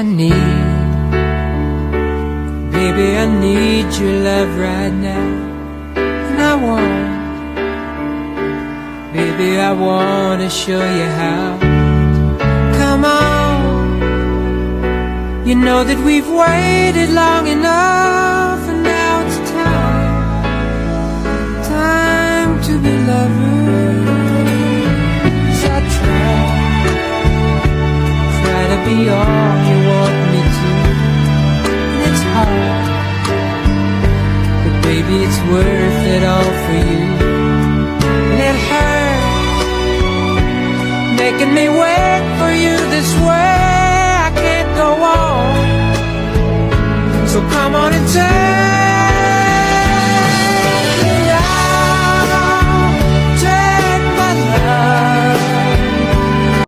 I need, baby, I need your love right now. And I want, baby, I want to show you how. Come on, you know that we've waited long enough, and now it's time to be lovers. I try to be all you want me to, and it's hard, but baby, it's worth it all for you. And it hurts making me wait for